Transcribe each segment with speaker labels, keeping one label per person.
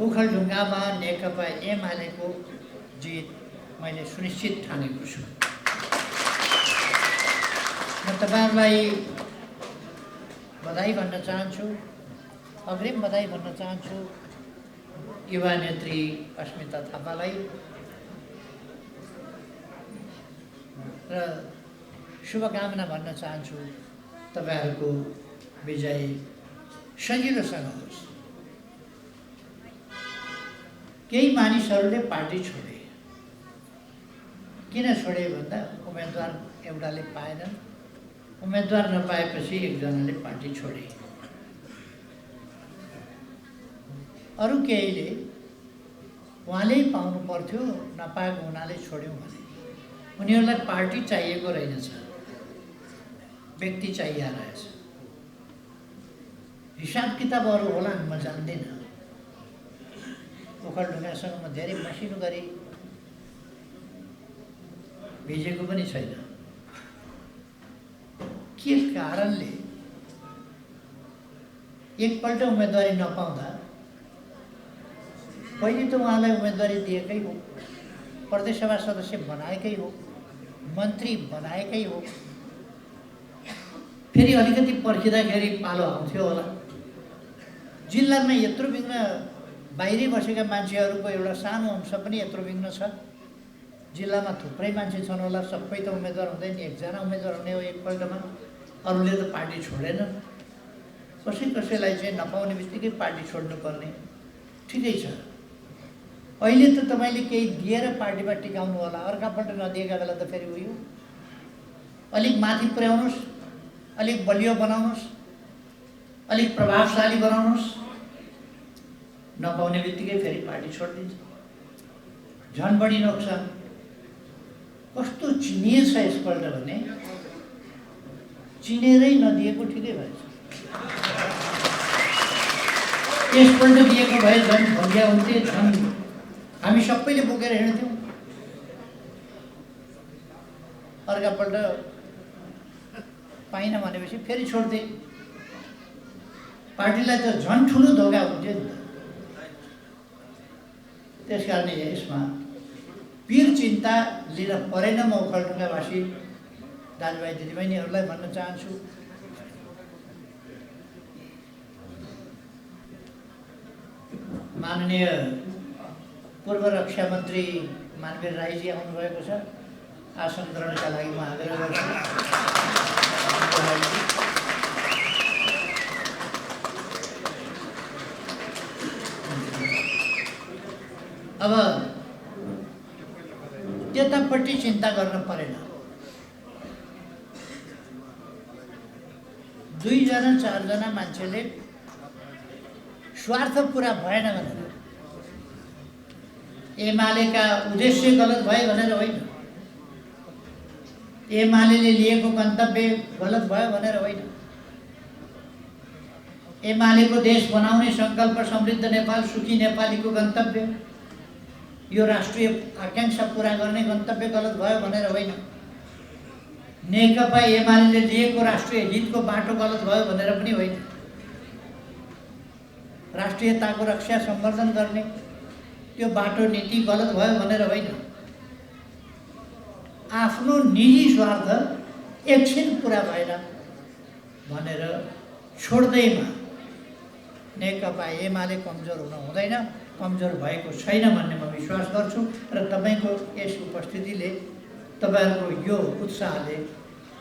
Speaker 1: ओखलढुङ्गामा नेकपा एमालेको जित मैले सुनिश्चित ठानेको छु। म तपाईहरुलाई बधाई भन्न चाहन्छु, अग्रिम बधाई भन्न चाहन्छु युवा नेत्री अस्मिता थापालाई र शुभकामना भन्न चाहन्छु तपाईहरुको विजय सजिलोसँग होस्। केही मानिसहरूले पार्टी छोडे। किन छोडे भन्दा उम्मेदवार एउटाले पाएनन्, उम्मेदवार नपाएपछि एकजनाले पार्टी छोडे। अरु केहीले उहाँले पाउनु पर्थ्यो नपाएको हुनाले छोड्यौं भने। उनीहरूलाई पार्टी चाहिएको रहेनछ, व्यक्ति चाहिए रहेछ। हिसाब किताब अरु होला म जान्दिन। ओखलढुङ्गासँग म धेरै मसिनो गरी भिजेको पनि छैन। के कारणले एकपल्ट उम्मेदवारी नपाउँदा पहिले त उहाँलाई उम्मेदवारी दिएकै हो, प्रदेश सभा सदस्य बनाएकै हो, मन्त्री बनाएकै हो। फेरि अलिकति पर्खिँदाखेरि पालो आउँथ्यो होला। जिल्लामा यत्रो विघ्न बाहिरै बसेका मान्छेहरूको एउटा सानो अंश पनि यत्रो विघ्न छ। जिल्लामा थुप्रै मान्छे छन् होला, सबै त उम्मेदवार हुँदैन, एकजना उम्मेदवार हुने हो एकपल्टमा। अरूले त पार्टी छोडेनन्। कसैलाई चाहिँ नपाउने बित्तिकै पार्टी छोड्नुपर्ने ठिकै छ। अहिले त तपाईले केही दिएर पार्टीमा टिकाउनु होला, अर्कापल्ट नदिएका बेला त फेरि उयो अलिक माथि पुर्याउनुस्, अलिक बलियो बनाउनुस्, अलिक प्रभावशाली बनाउनुस्। नपाउने बित्तिकै फेरि पार्टी छोडिदिन्छ। झन् बढी नोक्सान। कस्तो चिनिएछ यसपल्ट भने चिनेरै नदिएको ठिकै भएछ। यसपल्ट दिएको भए झन् भग्या हुन्थे, झन् हामी सबैले बोकेर हिँड्थ्यौँ। अर्कापल्ट पाइन भनेपछि फेरि छोड्थे। पार्टीलाई त झन् ठुलो धोका हुन्थ्यो नि त। त्यसकारणले यसमा पीर चिन्ता लिन परेन। म ओखलढुङ्गावासी दाजुभाइ दिदीबहिनीहरूलाई भन्न चाहन्छु, माननीय पूर्व रक्षा मन्त्री मानवीर राईजी आउनुभएको छ। आसन ग्रहणका लागि म आग्रह गर्छु। अब त्यतापट्टि चिन्ता गर्न परेन। 2 जना 4 जना मान्छेले स्वार्थ पूरा भएन भनेर, एमालेका उद्देश्य गलत भयो भनेर होइन, एमालेले लिएको गन्तव्य गलत भयो भनेर होइन, एमालेको देश बनाउने संकल्प समृद्ध नेपाल सुखी नेपालीको गन्तव्य, यो राष्ट्रिय आकांक्षा पूरा गर्ने गन्तव्य गलत भयो भनेर होइन, नेकपा एमालेले लिएको राष्ट्रिय हितको बाटो गलत भयो भनेर पनि होइन, राष्ट्रियताको रक्षा सम्वर्धन गर्ने त्यो बाटो नीति गलत भयो भनेर होइन। आफ्नो निजी स्वार्थ एकछिन पूरा भएन भनेर छोड्दैमा नेकपा एमाले कमजोर हुन हुँदैन, कमजोर भएको छैन भन्ने म विश्वास गर्छु। र तपाईको यस उपस्थितिले, तपाईहरुको यो उत्साहले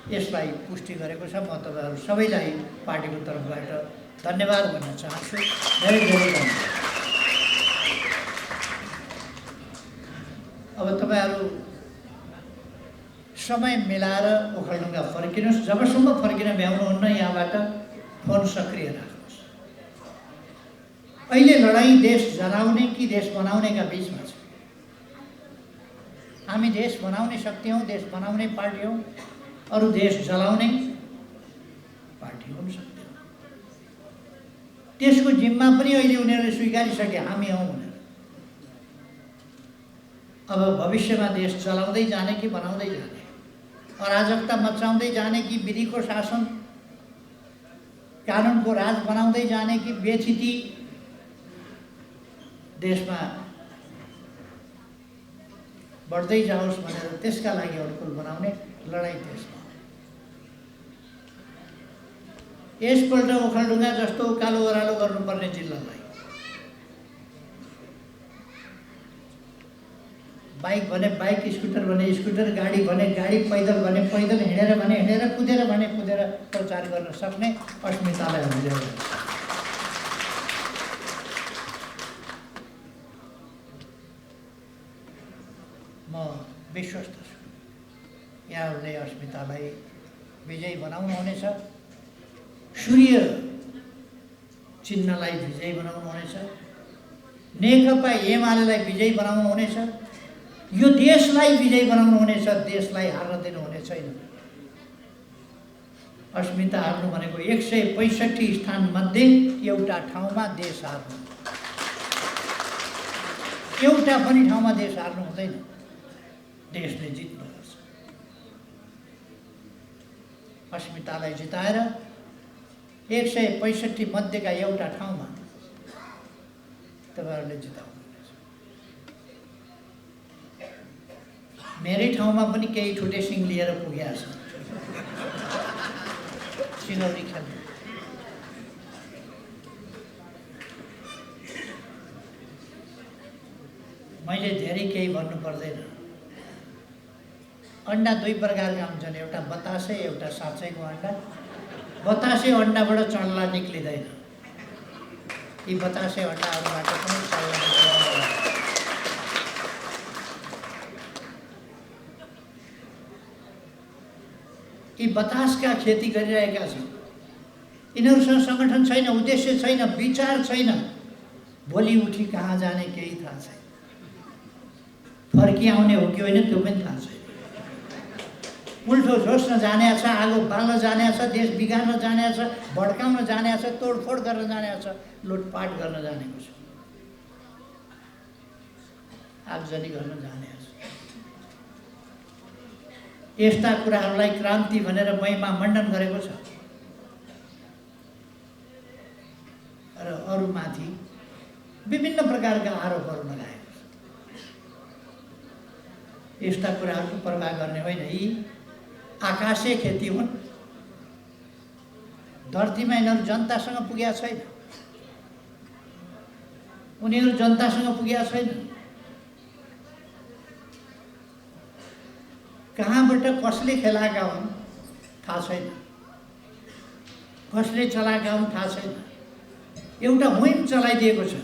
Speaker 1: यसलाई पुष्टि गरेको छ। म तपाईहरु सबैलाई पार्टीको तर्फबाट धन्यवाद भन्न चाहन्छु। धेरै धेरै धन्यवाद। अब तपाईहरु समय मिलाएर ओखलढुङ्गा फर्किनुहोस्। जबसम्म फर्किन भ्याउनुहुन्न यहाँबाट फोन सक्रिय राख्नुहोस्। अहिले लडाई देश जलाउने कि देश बनाउनेका बीचमा छ। हामी देश बनाउने शक्ति हौं, देश बनाउने पार्टी हौं। अरु देश जलाउने पार्टी हुन सक्दैन। त्यसको जिम्मा पनि अहिले उनीहरूले स्वीकारिसके, हामी हौं भनेर। अब भविष्यमा देश चलाउँदै जाने कि बनाउँदै जाने, अराजकता मचाउँदै जाने कि विधिको शासन कानुनको राज बनाउँदै जाने कि बेचिती देशमा बढ्दै जाओस् भनेर त्यसका लागि अनुकूल बनाउने लडाइँ त्यसमा। यसपल्ट ओखलढुङ्गा जस्तो कालो ओह्रालो गर्नुपर्ने जिल्लालाई बाइक भने बाइक, स्कुटर भने स्कुटर, गाडी भने गाडी, पैदल भने पैदल, हिँडेर भने हिँडेर, कुदेर भने कुदेर प्रचार गर्न सक्ने अस्मितालाई हामीले म विश्वस्त छु यहाँहरूले अस्मितालाई विजयी बनाउनुहुनेछ, सूर्य चिन्हलाई विजयी बनाउनुहुनेछ, नेकपा एमालेलाई विजयी बनाउनुहुनेछ, यो देशलाई विजयी बनाउनुहुनेछ, देशलाई हार्न दिनुहुने छैन। अस्मिता हार्नु भनेको 165 स्थान मध्ये एउटा ठाउँमा देश हार्नु, एउटा पनि ठाउँमा देश हार्नु हुँदैन, देशले जित्नुपर्छ। अस्मितालाई जिताएर 165 मध्येका एउटा ठाउँमा तपाईँहरूले जिताउनु। मेरै ठाउँमा पनि केही ठुटे सिङ लिएर पुगेका छन् सिलौरी खेल्नु। मैले धेरै केही भन्नु पर्दैन। अन्डा दुई प्रकारका हुन्छन्, एउटा बतासे, एउटा साँच्चैको अन्डा। बतासे अन्डाबाट चल्ला निक्लिँदैन, यी बतासे अन्डाहरूबाट पनि चल्ला निक्लिँदैन। यी बतासका खेती गरिरहेका छन्, यिनीहरूसँग सङ्गठन छैन, उद्देश्य छैन, विचार छैन, भोलि उठी कहाँ जाने केही थाहा छैन, फर्किआउने हो कि होइन त्यो पनि थाहा छैन। उल्टो झोस्न जाने छ, आगो बाल्न जाने छ, देश बिगार्न जाने छ, भड्काउन जाने छ, तोडफोड गर्न जाने छ, लुटपाट गर्न जानेको छ, आगजनी गर्न जाने छ। यस्ता कुराहरूलाई क्रान्ति भनेर महिमा मण्डन गरेको छ र अरूमाथि विभिन्न प्रकारका आरोपहरू लगाएको छ। यस्ता कुराहरूको प्रवाह गर्ने होइन, यी आकाशे खेती हुन्। धरतीमा यिनीहरू जनतासँग पुगेका छैन, उनीहरू जनतासँग पुगेका छैन। कहाँबाट कसले खेलाएका हुन् थाहा छैन, कसले चलाएका हुन् थाहा छैन। एउटा मुहिम चलाइदिएको छ,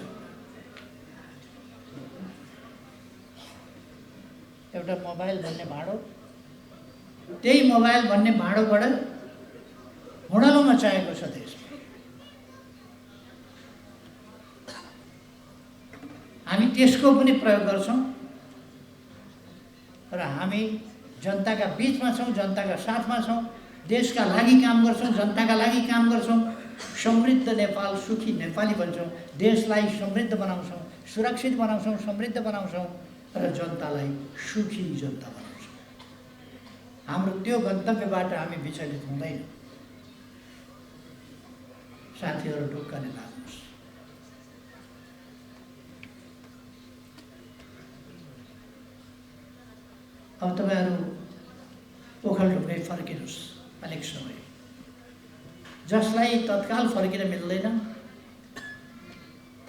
Speaker 1: एउटा मोबाइल भन्ने भाँडो, त्यही मोबाइल भन्ने भाँडोबाट हुडलो मचाएको छ देशमा। हामी त्यसको पनि प्रयोग गर्छौँ र हामी जनताका बीचमा छौँ, जनताका साथमा छौँ, देशका लागि काम गर्छौँ, जनताका लागि काम गर्छौँ। समृद्ध नेपाल, सुखी नेपाली भन्छौँ, देशलाई समृद्ध बनाउँछौँ, सुरक्षित बनाउँछौँ, समृद्ध बनाउँछौँ र जनतालाई सुखी जनता बनाउँछौँ। हाम्रो त्यो गन्तव्यबाट हामी विचलित हुँदैन। साथीहरू ढुक्कले लाग्नुहोस्। अब तपाईँहरू ओखलढुङ्गै फर्किनुहोस् अलिक समय। जसलाई तत्काल फर्किन मिल्दैन,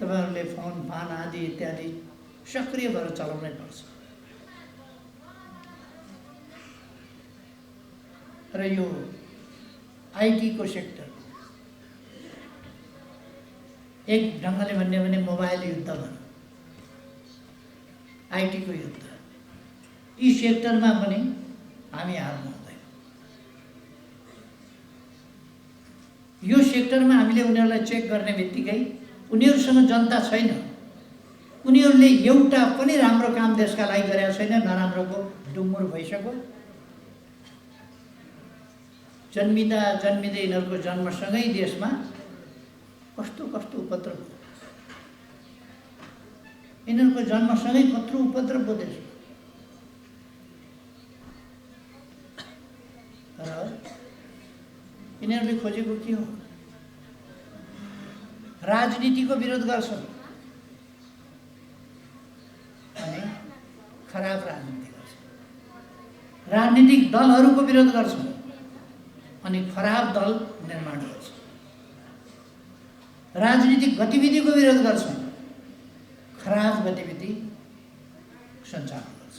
Speaker 1: तपाईँहरूले फोन फान आदि इत्यादि सक्रिय भएर चलाउनै पर्छ। र यो आइटीको सेक्टर एक ढङ्गले भन्ने भने मोबाइल युद्ध भनौँ, आइटीको युद्ध, यी सेक्टरमा पनि हामी हार्नु हुँदैन। यो सेक्टरमा हामीले उनीहरूलाई चेक गर्ने बित्तिकै उनीहरूसँग जनता छैन, उनीहरूले एउटा पनि राम्रो काम देशका लागि गरेका छैन, नराम्रोको डुम्मुर भइसक्यो। जन्मिँदा जन्मिँदै यिनीहरूको जन्मसँगै देशमा कस्तो कस्तो उपद्रव, यिनीहरूको जन्मसँगै कत्रो उपद्रव हो देशमा। र यिनीहरूले खोजेको के हो? राजनीतिको विरोध गर्छन्, खराब राजनीति गर्छ, राजनीतिक दलहरूको विरोध गर्छ अनि खराब दल निर्माण गर्छ, राजनीतिक गतिविधिको विरोध गर्छ, खराब गतिविधि सञ्चालन गर्छ,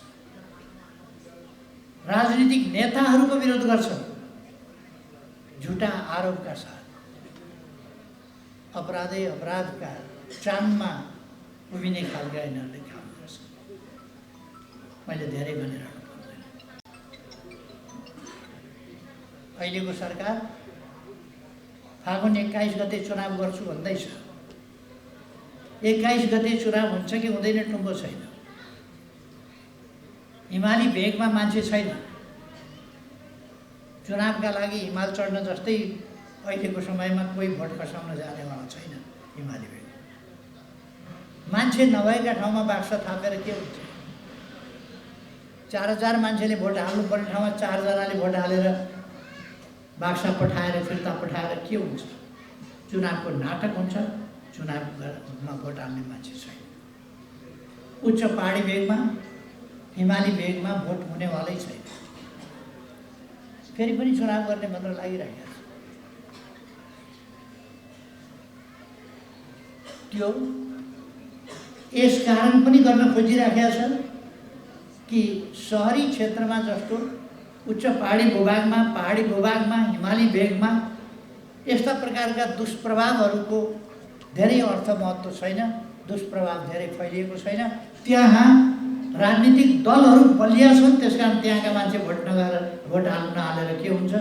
Speaker 1: राजनीतिक नेताहरूको विरोध गर्छ, झुटा आरोपका साथ अपराधका चाममा उभिने खालका यिनीहरूले काम गर्छ। मैले धेरै भनिरहनु पर्दैन। अहिलेको सरकार फागुन 21 गते चुनाव गर्छु भन्दैछ। 21 गते चुनाव हुन्छ कि हुँदैन टुङ्गो छैन। हिमाली भेगमा मान्छे छैन। चुनावका लागि हिमाल चढ्न जस्तै अहिलेको समयमा कोही भोट खसाउन जानेवाला छैन। हिमाली भेग मान्छे नभएका ठाउँमा बाक्सा थापेर के हुन्छ? 4000 मान्छेले भोट हाल्नुपर्ने ठाउँमा 4 जनाले भोट हालेर बाक्सा पठाएर फिर्ता पठाएर के हुन्छ? चुनावको नाटक हुन्छ। चुनावमा भोट हाल्ने मान्छे छैन। उच्च पहाडी भेगमा हिमाली भेगमा भोट हुनेवालै छैन। फेरि पनि चुनाव गर्ने भनेर लागिरहेको छ। त्यो यस कारण पनि गर्न खोजिरहेको छ कि सहरी क्षेत्रमा जस्तो उच्च पहाडी भूभागमा हिमाली भेगमा यस्ता प्रकारका दुष्प्रभावहरूको धेरै अर्थ महत्त्व छैन। दुष्प्रभाव धेरै फैलिएको छैन। त्यहाँ राजनीतिक दलहरू बलिया छन्। त्यसकारण त्यहाँका मान्छे भोट हाल्न नहालेर के हुन्छ,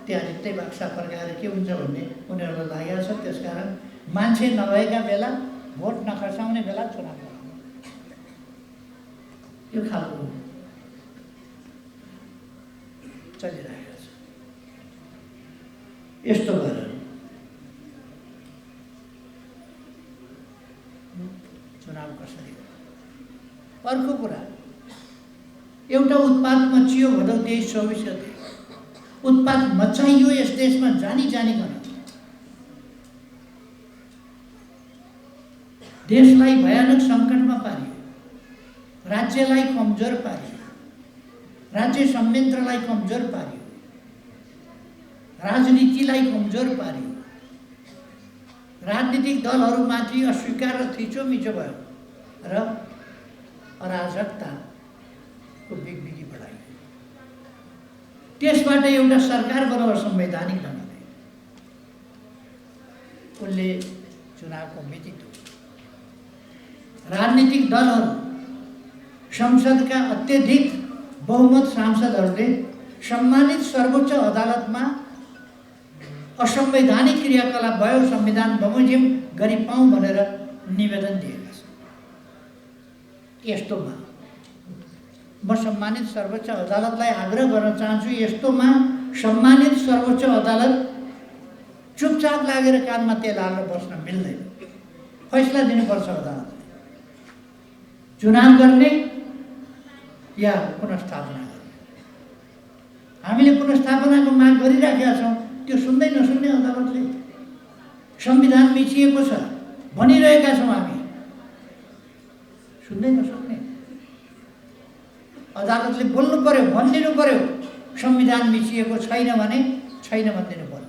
Speaker 1: त्यहाँ जित्तै बाक्सा फर्काएर के हुन्छ भन्ने उनीहरूलाई लागेको छ। त्यसकारण मान्छे नभएका बेला भोट नखसाउने बेला चुनाव गराउनु, यो खालको चलिरहेको छ। यस्तो गरेर चुनाव कसरी हो? अर्को कुरा, एउटा उत्पाद मचियो भदौ 23-24 गते उत्पाद मचाइयो यस देशमा जानिकन। देशलाई भयानक सङ्कटमा पारियो, राज्यलाई कमजोर पारियो, राज्य संयन्त्रलाई कमजोर पारियो, राजनीतिलाई कमजोर पारियो, राजनीतिक दलहरूमाथि अस्वीकार र थिचोमिचो भयो र अराजकताको बिगबिगी बढाइयो। त्यसबाट एउटा सरकार बनाएर संवैधानिक ढङ्गले उनले चुनावको मिति तोड्यो। राजनीतिक दलहरू, संसदका अत्यधिक बहुमत सांसदहरूले सम्मानित सर्वोच्च अदालतमा असंवैधानिक क्रियाकलाप भयो, संविधान बमोजिम गरी पाऊँ भनेर निवेदन दिएका छन्। यस्तोमा म सम्मानित सर्वोच्च अदालतलाई आग्रह गर्न चाहन्छु, यस्तोमा सम्मानित सर्वोच्च अदालत चुपचाप लागेर कानमा तेल हालेर बस्न मिल्दैन। फैसला दिनुपर्छ अदालतले। चुनाव गर्ने या पुनर्स्थापना गर्ने। हामीले पुनर्स्थापनाको माग गरिराखेका छौँ, त्यो सुन्दै नसुन्ने अदालतले। संविधान मिचिएको छ भनिरहेका छौँ हामी, सुन्दै नसुन्ने। अदालतले बोल्नु पर्यो, भनिदिनु पर्यो। संविधान मिचिएको छैन भने छैन भनिदिनु पर्यो।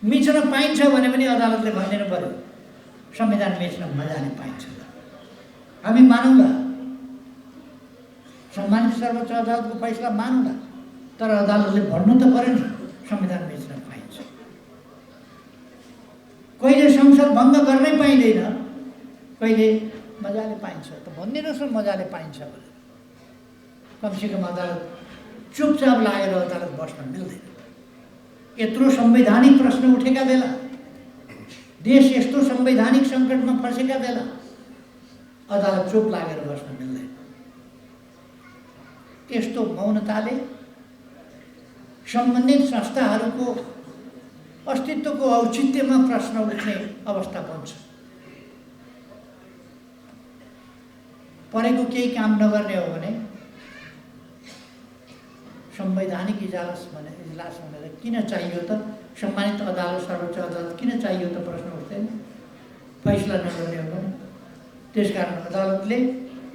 Speaker 1: मिच्न पाइन्छ भने पनि अदालतले भनिदिनु पर्यो संविधान मिच्न मजाले पाइन्छ। हामी मानौँला, सम्मानित सर्वोच्च अदालतको फैसला मानौँला, तर अदालतले भन्नु त पर्यो नि संविधान मिच्न पाइन्छ। कहिले संसद भङ्ग गर्नै पाइँदैन, कहिले मजाले पाइन्छ। त भनिदिनुहोस् न मजाले पाइन्छ भने। कमसेकम अदालत चुपचाप लागेर अदालत बस्न मिल्दैन। यत्रो संवैधानिक प्रश्न उठेका बेला, देश यस्तो संवैधानिक सङ्कटमा फँसेका बेला अदालत चुप लागेर बस्न मिल्दैन। यस्तो मौनताले सम्बन्धित संस्थाहरूको अस्तित्वको औचित्यमा प्रश्न उठ्ने अवस्था बन्छ। परेको केही काम नगर्ने हो भने संवैधानिक इजलास भनेर किन चाहियो त? सम्मानित अदालत, सर्वोच्च अदालत किन चाहियो त? प्रश्न उठ्दैन। फैसला नगर्ने हो भने। त्यसकारण अदालतले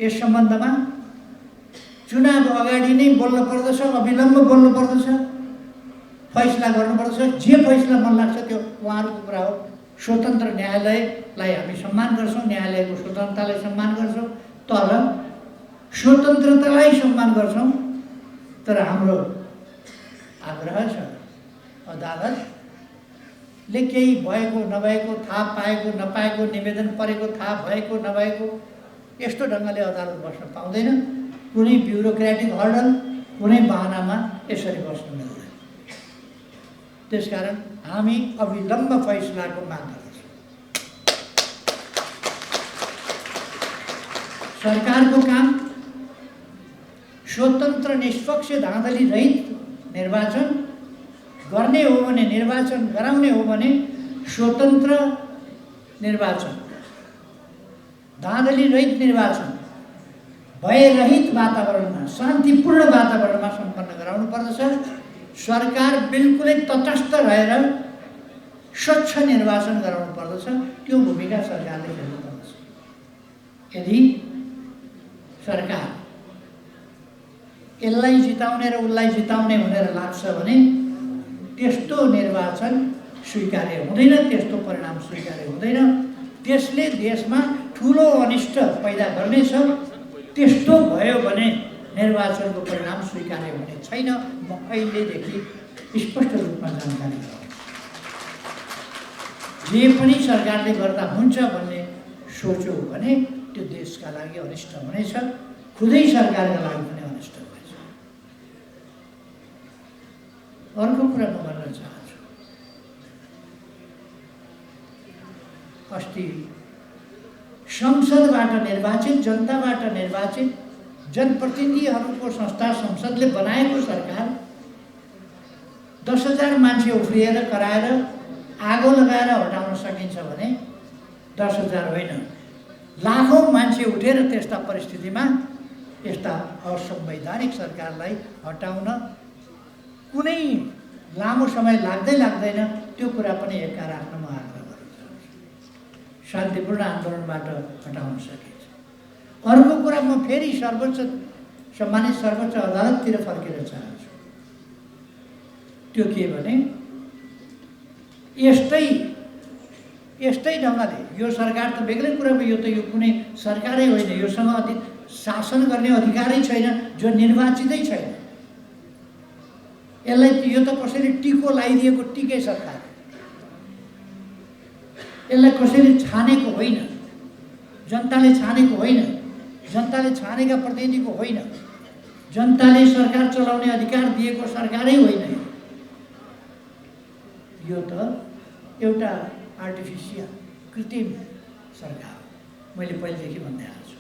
Speaker 1: यस सम्बन्धमा चुनाव अगाडि नै बोल्नु पर्दछ, अविलम्ब बोल्नु पर्दछ, फैसला गर्नुपर्दछ। जे फैसला मन लाग्छ त्यो उहाँहरूको कुरा हो। स्वतन्त्र न्यायालयलाई हामी सम्मान गर्छौँ, न्यायालयको स्वतन्त्रतालाई सम्मान गर्छौँ, तर स्वतन्त्रतालाई सम्मान गर्छौँ। तर हाम्रो आग्रह छ अदालतले केही भएको नभएको, थाहा पाएको नपाएको, निवेदन परेको थाहा भएको नभएको यस्तो ढङ्गले अदालत बस्न पाउँदैन। कुनै ब्युरोक्रेटिक हर्डल, कुनै बहानामा यसरी बस्नु मिल्दैन। त्यसकारण हामी अविलम्ब फैसलाको माग गर्दछौँ। सरकारको काम स्वतन्त्र, निष्पक्ष, धाँधली रहित निर्वाचन गर्ने हो भने, निर्वाचन गराउने हो भने स्वतन्त्र निर्वाचन, धाँधली रहित निर्वाचन भयरहित वातावरणमा, शान्तिपूर्ण वातावरणमा सम्पन्न गराउनु पर्दछ। सरकार बिल्कुलै तटस्थ रहेर स्वच्छ निर्वाचन गराउनु पर्दछ। त्यो भूमिका सरकारले खेल्नु पर्दछ। यदि सरकार यसलाई जिताउने र उसलाई जिताउने भनेर लाग्छ भने त्यस्तो निर्वाचन स्वीकार्य हुँदैन, त्यस्तो परिणाम स्वीकार्य हुँदैन। त्यसले देशमा ठुलो अनिष्ट पैदा गर्नेछ। त्यस्तो भयो भने निर्वाचनको परिणाम स्वीकार्य हुने छैन। म अहिलेदेखि स्पष्ट रूपमा जानकारी गराउँछु। जे पनि सरकारले गर्दा हुन्छ भन्ने सोच्यो भने त्यो देशका लागि अनिष्ट हुनेछ, खुदै सरकारका लागि पनि अनिष्ट हुनेछ। अर्को कुरा म भन्न चाहन्छु, अस्ति संसदबाट निर्वाचित, जनताबाट निर्वाचित जनप्रतिनिधिहरूको संस्था संसदले बनाएको सरकार 10,000 मान्छे उफ्रिएर कराएर आगो लगाएर हटाउन सकिन्छ भने 10,000 होइन, लाखौँ मान्छे उठेर त्यस्ता परिस्थितिमा यस्ता असंवैधानिक सरकारलाई हटाउन कुनै लामो समय लाग्दैन। त्यो कुरा पनि एका राख्न म आग्रह गर्न चाहन्छु। शान्तिपूर्ण आन्दोलनबाट हटाउन सकिन्छ। अर्को कुरा म फेरि सम्मानित सर्वोच्च अदालततिर फर्केर चाहन्छु। त्यो के भने यस्तै ढङ्गले यो सरकार त बेग्लै कुरा भयो, यो त यो कुनै सरकारै होइन, योसँग शासन गर्ने अधिकारै छैन, जो निर्वाचितै छैन। यसलाई यो त कसैले टिको लगाइदिएको टिकै सरकार, यसलाई कसैले छानेको होइन, जनताले छानेको होइन, जनताले छानेका प्रतिनिधिको होइन, जनताले सरकार चलाउने अधिकार दिएको सरकारै होइन। यो त एउटा आर्टिफिसियल, कृत्रिम सरकार हो। मैले पहिलेदेखि भन्दै आएको छु।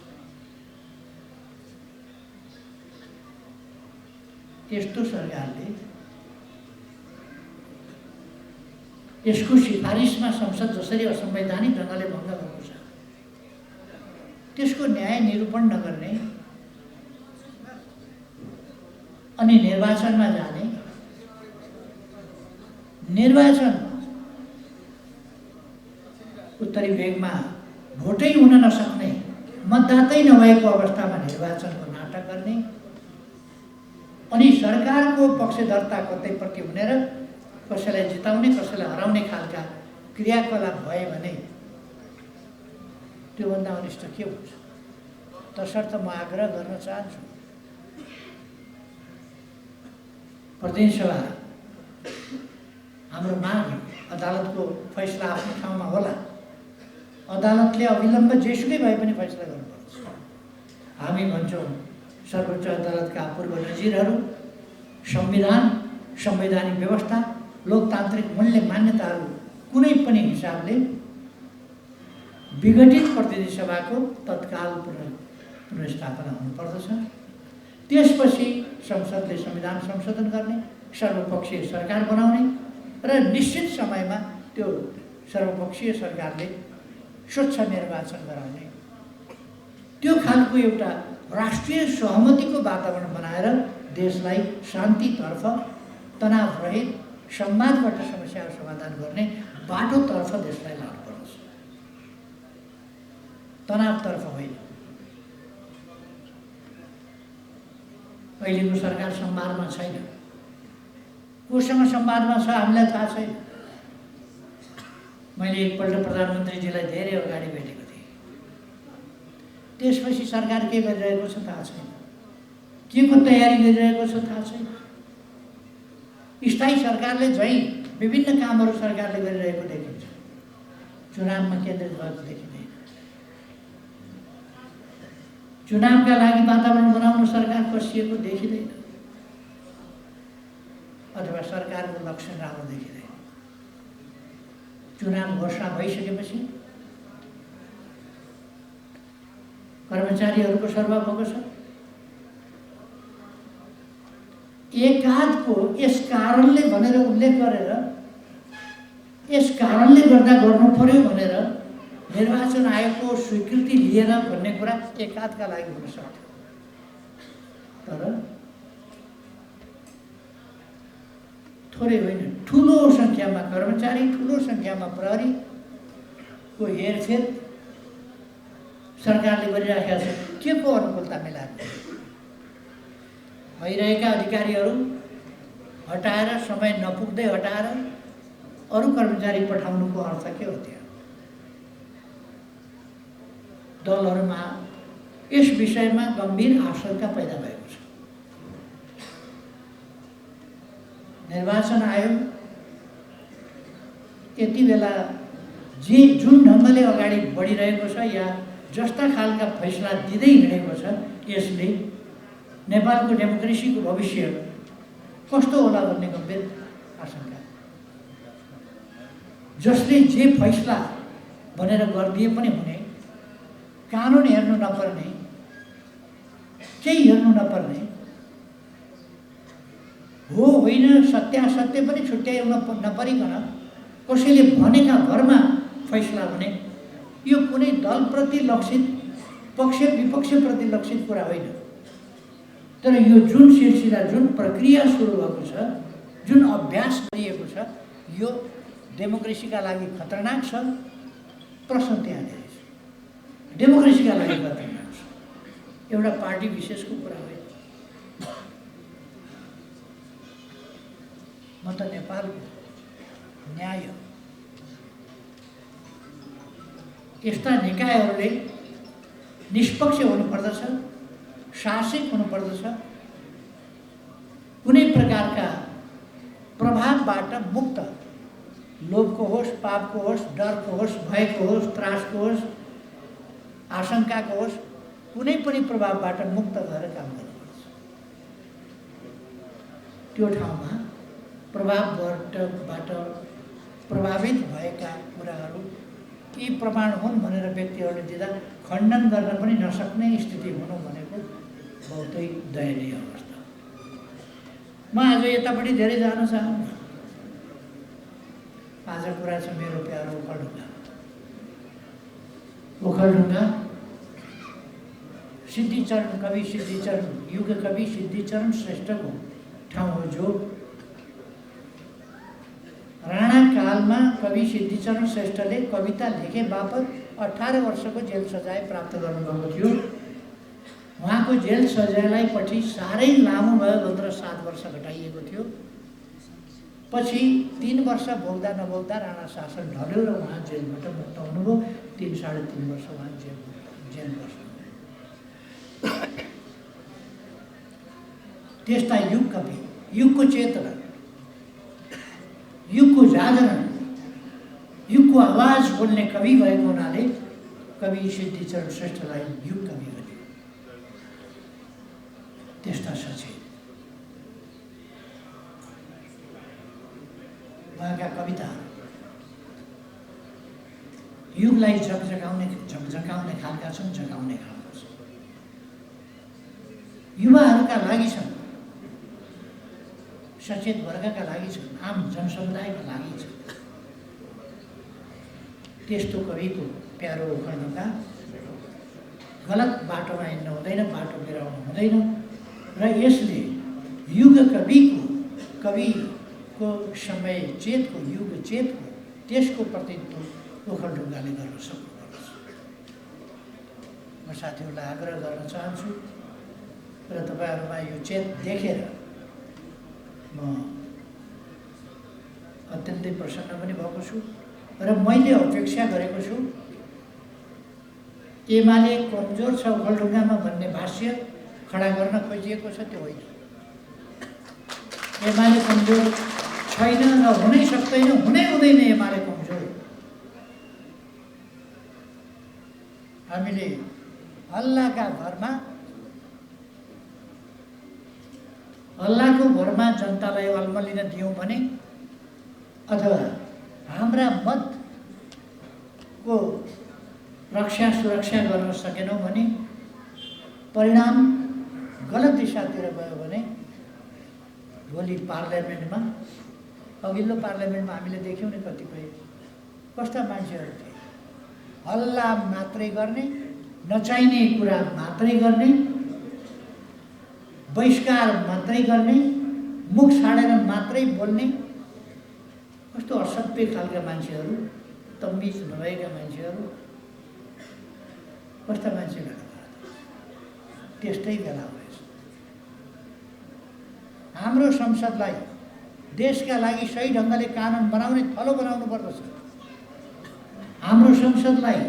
Speaker 1: यस्तो सरकारले यसको सिफारिसमा संसद जसरी असंवैधानिक ढङ्गले भङ्ग गर्नु छ, त्यसको न्याय निरूपण नगर्ने अनि निर्वाचनमा जाने, निर्वाचन उत्तरी भेगमा भोटै हुन नसक्ने, मतदातै नभएको अवस्थामा निर्वाचनको नाटक गर्ने अनि सरकारको पक्षधरता कतैपट्टि हुनेर कसैलाई जिताउने कसैलाई हराउने खालका क्रियाकलाप भए भने त्योभन्दा अनिष्ट के हुन्छ? तसर्थ म आग्रह गर्न चाहन्छु, प्रतिनिधि सभा हाम्रो माग अदालतको फैसला आफ्नो ठाउँमा होला। अदालतले अविलम्ब जेसुकै भए पनि फैसला गर्नुपर्छ। हामी भन्छौँ सर्वोच्च अदालतका पूर्व नजिरहरू संविधान, संवैधानिक व्यवस्था, लोकतान्त्रिक मूल्य मान्यताहरू कुनै पनि हिसाबले विघटित प्रतिनिधि सभाको तत्काल पुनर्स्थापना हुनुपर्दछ। त्यसपछि संसदले संविधान संशोधन गर्ने, सर्वपक्षीय सरकार बनाउने र निश्चित समयमा त्यो सर्वपक्षीय सरकारले स्वच्छ निर्वाचन गराउने, त्यो खालको एउटा राष्ट्रिय सहमतिको वातावरण बनाएर देशलाई शान्तितर्फ, तनावरहित, संवादबाट समस्याको समाधान गर्ने बाटोतर्फ देशलाई लानुपर्छ, तनावतर्फ होइन। अहिलेको सरकार संवादमा छैन, कोसँग संवादमा छ हामीलाई थाहा छैन। मैले एकपल्ट प्रधानमन्त्रीजीलाई धेरै अगाडि भेटेको थिएँ। त्यसपछि सरकार के गरिरहेको छ थाहा छैन, के को तयारी गरिरहेको छ थाहा छैन। स्थायी सरकारले झैँ विभिन्न कामहरू सरकारले गरिरहेको देखिन्छ, चुनावमा केन्द्रित भएको देखिँदैन। चुनावका लागि वातावरण बनाउन सरकार कसिएको देखिँदैन, अथवा सरकारको लक्षण राम्रो देखिँदैन। चुनाव घोषणा भइसकेपछि कर्मचारीहरूको सर्व भएको छ। एकाधको यस कारणले भनेर उल्लेख गरेर, यस कारणले गर्दा गर्नु पर्यो भनेर निर्वाचन आयोगको स्वीकृति लिएर भन्ने कुरा एकाधका लागि हुन सक्थ्यो। तर थोरै होइन, ठुलो सङ्ख्यामा कर्मचारी, ठुलो सङ्ख्यामा प्रहरीको हेरफेर सरकारले गरिराखेका छ। के को अनुकूलता मिलाएर भइरहेका अधिकारीहरू हटाएर, समय नपुग्दै हटाएर अरू कर्मचारी पठाउनुको अर्थ के हो? त्यहाँ दलहरूमा यस विषयमा गम्भीर आशंका पैदा भएको छ। निर्वाचन आयोग यति बेला जुन ढङ्गले अगाडि बढिरहेको छ या जस्ता खालका फैसला दिँदै हिँडेको छ, यसले नेपालको डेमोक्रेसीको भविष्य कस्तो होला भन्ने गम्भीर आशंका। जसले जे फैसला भनेर गरिदिए पनि हुने, कानुन हेर्नु नपर्ने, केही हेर्नु नपर्ने, हो होइन सत्यासत्य पनि छुट्याउन नपरिकन कसैले भनेका भरमा फैसला हुने, यो कुनै दलप्रति लक्षित, पक्ष विपक्षप्रति लक्षित कुरा होइन। तर यो जुन सिलसिला, जुन प्रक्रिया सुरु भएको छ, जुन अभ्यास गरिएको छ, यो डेमोक्रेसीका लागि खतरनाक छ। प्रश्न त्यहाँ धेरै छ, डेमोक्रेसीका लागि खतरनाक छ, एउटा पार्टी विशेषको कुरा होइन। म त नेपालको न्याय, यस्ता निकायहरूले निष्पक्ष हुनुपर्दछ, शासित हुनुपर्दछ, कुनै प्रकारका प्रभावबाट मुक्त, लोभको होस्, पापको होस्, डरको होस्, भयको होस्, त्रासको होस्, आशंकाको होस्, कुनै पनि प्रभावबाट मुक्त भएर काम गर्नुपर्छ। त्यो ठाउँमा प्रभावबाट प्रभावित भएका कुराहरू यी प्रमाण हुन् भनेर व्यक्तिहरूले दिँदा खण्डन गर्न पनि नसक्ने स्थिति हुनु भनेको बहुतै दयनीय अवस्था। म आज यतापट्टि धेरै जान चाहन्न। आज कुरा छ मेरो प्यारो ओखलढुङ्गा। ओखलढुङ्गा सिद्धिचरण, कवि सिद्धिचरण, युग कवि सिद्धिचरण श्रेष्ठको ठाउँ हो, जो राणा कालमा कवि सिद्धिचरण श्रेष्ठले कविता लेखे बापत 18 वर्षको जेल सजाय प्राप्त गर्नुभएको थियो। उहाँको जेल सजायलाई पछि साह्रै लामो भयो भनेर 7 वर्ष घटाइएको थियो। पछि 3 वर्ष भोग्दा नभोग्दा राणा शासन ढल्यो र उहाँ जेलबाट मुक्त हुनुभयो। 3-3.5 वर्ष उहाँ जेल बस्नु। त्यस्ता युग कवि, युगको चेतना, युगको जागरण, युगको आवाज बोल्ने कवि भएको हुनाले कवि सिद्धिचरण श्रेष्ठलाई युग कवि भन्यो। त्यस्ता सचेत उहाँका कविता युगलाई झकझकाउने खालका छन्, झकाउने खालका छन्। युवाहरूका लागि छन्, सचेत वर्गका लागि छन्, आम जनसमुदायका लागि छन्। त्यस्तो कविको प्यारो ओखलढुङ्गा गलत बाटोमा हिँड्न हुँदैन, बाटो बिराउनु हुँदैन। र यसले युग कविको समय चेतको, युग चेतको, त्यसको प्रतिनिधित्व ओखलढुङ्गाले गर्न सक्नुपर्छ। म साथीहरूलाई आग्रह गर्न चाहन्छु, र तपाईँहरूमा यो चेत देखेर म अत्यन्तै प्रसन्न पनि भएको छु र मैले अपेक्षा गरेको छु एमाले कमजोर छ ओखलढुङ्गामा भन्ने भाष्य खडा गर्न खोजिएको छ, त्यो होइन। एमाले कमजोर छैन र हुनै सक्दैन, हुनै हुँदैन एमाले कमजोर। हामीले अल्लाहको भरमा जनतालाई अल्मलिन दियौँ भने अथवा हाम्रा मतको रक्षा सुरक्षा गर्न सकेनौँ भने परिणाम गलत दिशातिर गयो भने भोलि पार्लियामेन्टमा, अघिल्लो पार्लियामेन्टमा हामीले देख्यौँ नि कतिपय कस्ता मान्छेहरू थिए, हल्ला मात्रै गर्ने, नचाहिने कुरा मात्रै गर्ने, बहिष्कार मात्रै गर्ने, मुख छाडेर मात्रै बोल्ने, कस्तो असभ्य खालका मान्छेहरू, तमिज नभएका मान्छेहरू, कस्ता मान्छे भेला त्यस्तै बेला भएछ। हाम्रो संसदलाई देशका लागि सही ढङ्गले कानुन बनाउने थलो बनाउनु पर्दछ। हाम्रो संसदलाई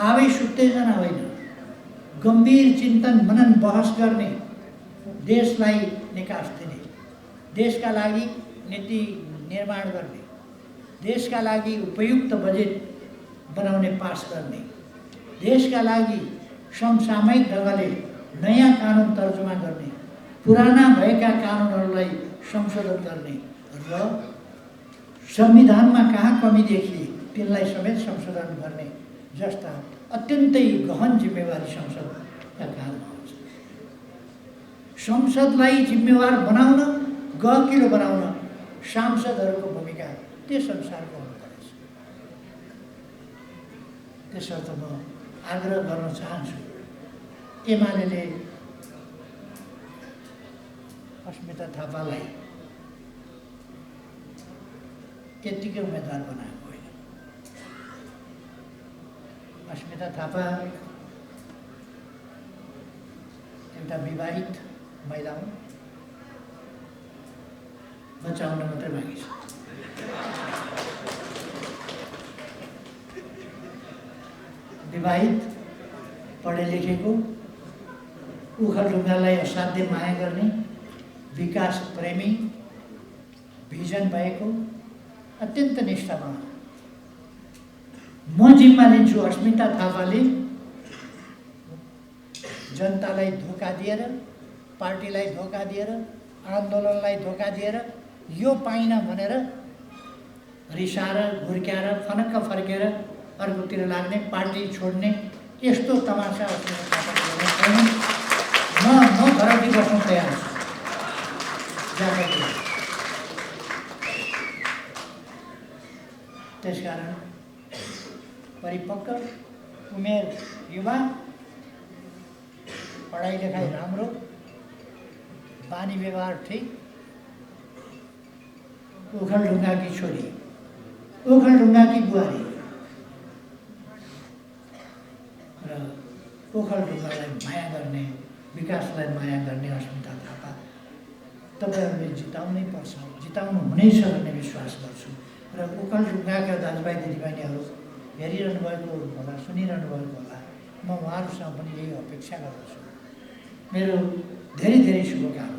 Speaker 1: आवेश उत्तेजना होइन, गम्भीर चिन्तन मनन बहस गर्ने, देशलाई निकास दिने, देशका लागि नीति निर्माण गर्ने, देशका लागि उपयुक्त बजेट बनाउने पास गर्ने, देशका लागि समसामयिक ढङ्गले नयाँ कानुन तर्जुमा गर्ने, पुराना भएका कानुनहरूलाई संशोधन गर्ने र संविधानमा कहाँ कमी देखिए तिनलाई समेत संशोधन गर्ने जस्ता अत्यन्तै गहन जिम्मेवारी संसदका काममा हुन्छ। संसदलाई जिम्मेवार बनाउन, गहकिलो बनाउन सांसदहरूको भूमिका त्यस अनुसारको हुनुपर्छ। त्यसर्थ म आग्रह गर्न चाहन्छु एमाले अस्मिता थापालाई त्यत्तिकै उम्मेदवार बनाएको होइन। अस्मिता थापा एउटा विवाहित महिला हुन्, बचाउन मात्रै बाँकी छ। विवाहित, पढे लेखेको, ओखलढुङ्गालाई असाध्य माया गर्ने, विकास प्रेमी, भिजन भएको, अत्यन्त निष्ठावान। म जिम्मा लिन्छु अस्मिता थापाले जनतालाई धोका दिएर, पार्टीलाई धोका दिएर, आन्दोलनलाई धोका दिएर यो पाइन भनेर रिसाएर घुर्क्याएर फनक्क फर्केर अर्कोतिर लाग्ने, पार्टी छोड्ने यस्तो तमासा अस्मिता थापाले छैन। म घरटी बस्न तयार छु। त्यसकारण परिपक्व, उमेर युवा, पढाइ लेखाइ राम्रो, बानी व्यवहार ठिक, ओखलढुङ्गाकी छोरी, ओखलढुङ्गाकी बुहारी र ओखलढुङ्गालाई माया गर्ने, विकासलाई माया गर्ने अस्मिता थापा तपाईँहरूले जिताउनै पर्छ, जिताउनु हुनेछ भन्ने विश्वास गर्छु। र ओखलढुङ्गाका दाजुभाइ दिदीबहिनीहरू हेरिरहनु भएको होला, सुनिरहनु भएको होला, म उहाँहरूसँग पनि यही अपेक्षा गर्दछु। मेरो धेरै धेरै शुभकामना।